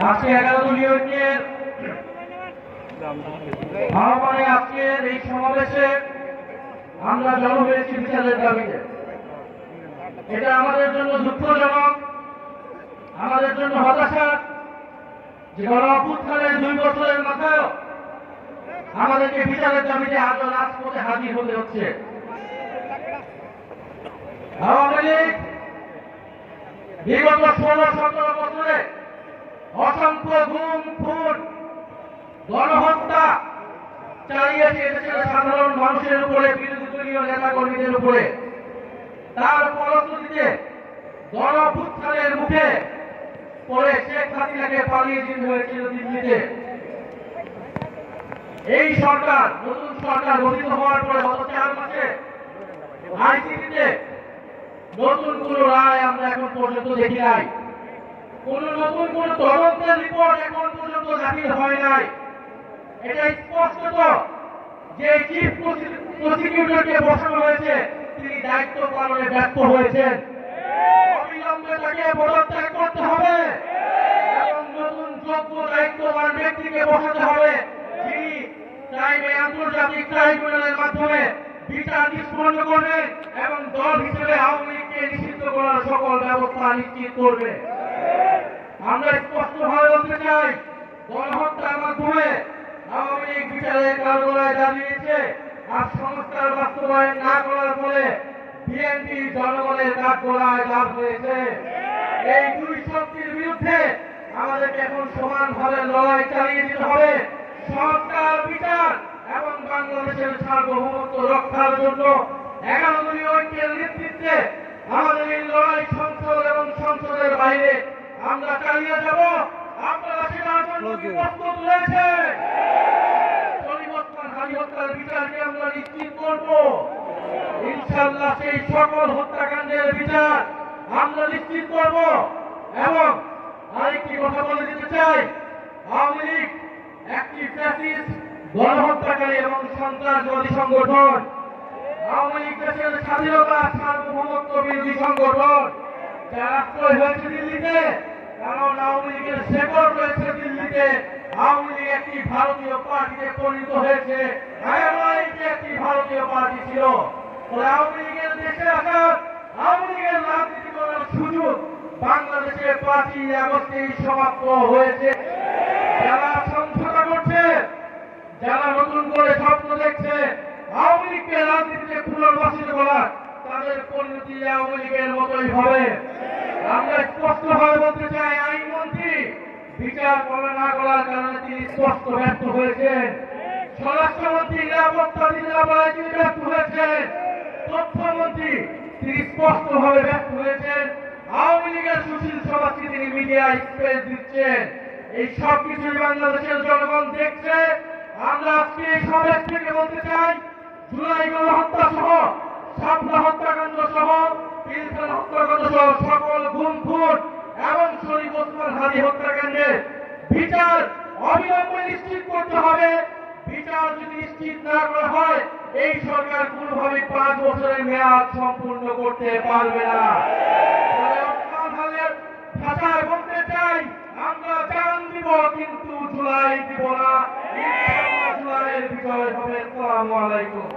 আজকে 11 দলীয় ঐক্যের আহ্বানে আজকের এই সমাবেশে আমরা জড়ো হয়েছি বিচারের দাবিতে। এটা আমাদের জন্য দুঃখজনক, আমাদের জন্য হতাশার যে গণ অভ্যুত্থানের 2 বছরের মাথায় আমাদেরকে বিচারের দাবিতে আজও রাজপথে হাজির হতে হচ্ছে। আওয়ামী লীগ বিগত 16-17 বছরে অসংখ্য গুম, খুন, গণহত্যা চালিয়েছে এদেশের সাধারণ মানুষের উপরে, বিরোধী দলীয় নেতা কর্মীদের উপরে। তার ফলশ্রুতিতে গণ অভ্যুত্থানের মুখে পড়ে শেখ হাসিনাকে পালিয়ে যেতে হয়েছিল দিল্লিতে। এই সরকার, নতুন সরকার গঠিত হওয়ার পরে গত 4 মাসে আইসিটিতে নতুন কোন রায় আমরা এখন পর্যন্ত দেখি নাই। কোন নতুন কোন তদন্তের রিপোর্ট এখন পর্যন্ত দাখিল হয় নাই। এটা স্পষ্ট যে চিফ প্রসিকিউটরকে বসানো হয়েছে, তিনি দায়িত্ব পালনে ব্যর্থ হয়েছেন। অবিলম্বে তাকে পদত্যাগ করতে হবে এবং নতুন যোগ্য দায়িত্ববান ব্যক্তিকে বসাতে হবে, যিনি আন্তর্জাতিক ট্রাইব্যুনালের মাধ্যমে বিচার নিষ্পন্ন করবে এবং দল হিসেবে আওয়ামী লীগকে নিষিদ্ধ করার সকল ব্যবস্থা নিশ্চিত করবে। আমরা স্পষ্টভাবে বলতে চাই, গণহত্যার মাধ্যমে আওয়ামী লীগ বিচারের কাঠগড়ায় দাঁড়িয়েছে, আর সংস্কার বাস্তবায়ন না করার ফলে বিএনপি জনগণের কাঠগড়ায় দাঁড় হয়েছে। এই 2 শক্তির বিরুদ্ধে আমাদেরকে এখন সমানভাবে লড়াই চালিয়ে যেতে হবে। সংস্কার, বিচার এবং বাংলাদেশের সার্বভৌমত্ব রক্ষার জন্য 11 দলীয় ঐক্যের নেতৃত্বে আমাদের এই লড়াই সংসদ এবং সংসদের বাইরে আমরা চালিয়ে যাব। আপনারা সেটার জন্য প্রস্তুত রয়েছেন? হত্যার বিচারকে আমরা নিশ্চিত করব ইনশাআল্লাহ। সেই সকল হত্যাকাণ্ডের বিচার আমরা নিশ্চিত করব। এবং আরেকটি কথা বলে দিতে চাই, আওয়ামী লীগ একটি ফ্যাসিস্ট, গণহত্যাকারী এবং সন্ত্রাসবাদী সংগঠন। আওয়ামী লীগ দেশের স্বাধীনতা, সার্বভৌমত্ব বিরোধী সংগঠন, যার আশ্রয় হয়েছে দিল্লিতে, কারণ আওয়ামী লীগের শেকড় রয়েছে দিল্লিতে। আওয়ামী লীগ একটি ভারতীয় পার্টিতে পরিণত হয়েছে, একটি ভারতীয় পার্টি ছিল। আওয়ামী লীগের দেশে আসার, আওয়ামী লীগের রাজনীতি করার সুযোগ বাংলাদেশের 5ই আগস্টে সমাপ্ত হয়েছে। যারা সমঝোতা করছে, যারা নতুন করে স্বপ্ন দেখছে আওয়ামী লীগকে রাজনীতিতে পুনর্বাসিত করার, তাদের পরিণতি আওয়ামী লীগের মতোই হবে। আমরা স্পষ্টভাবে বলতে চাই, আইনমন্ত্রী বিচার করা না করার কারণে তিনি স্পষ্ট ব্যর্থ হয়েছেন। স্বরাষ্ট্রমন্ত্রী নিরাপত্তা দিতে না পারায় তিনি ব্যর্থ হয়েছেন। তথ্যমন্ত্রী তিনি স্পষ্টভাবে ব্যর্থ হয়েছেন। আওয়ামী লীগের সুশীল সমাজকে তিনি মিডিয়ায় স্পেস দিচ্ছেন। এই সব কিছুই বাংলাদেশের জনগণ দেখছে। আমরা আজকে এই সমাবেশ থেকে বলতে চাই, জুলাই গণহত্যা সহ, শাপলা হত্যাকাণ্ড সহ, পিলখানা হত্যাকাণ্ড সহ সকল গুম, খুন এবং শরীফ ওসমান হাদি হত্যাকাণ্ডের বিচার অবিলম্বে নিশ্চিত করতে হবে। বিচার যদি নিশ্চিত না করা হয়, এই সরকার কোনোভাবেই 5 বছরের মেয়াদ সম্পূর্ণ করতে পারবে না। ভাষায় বলতে চাই, আমরা জান দিব কিন্তু জুলাই দিব না। ইনশাআল্লাহ জুলাইয়ের বিজয় হবে। আসসালামু আলাইকুম।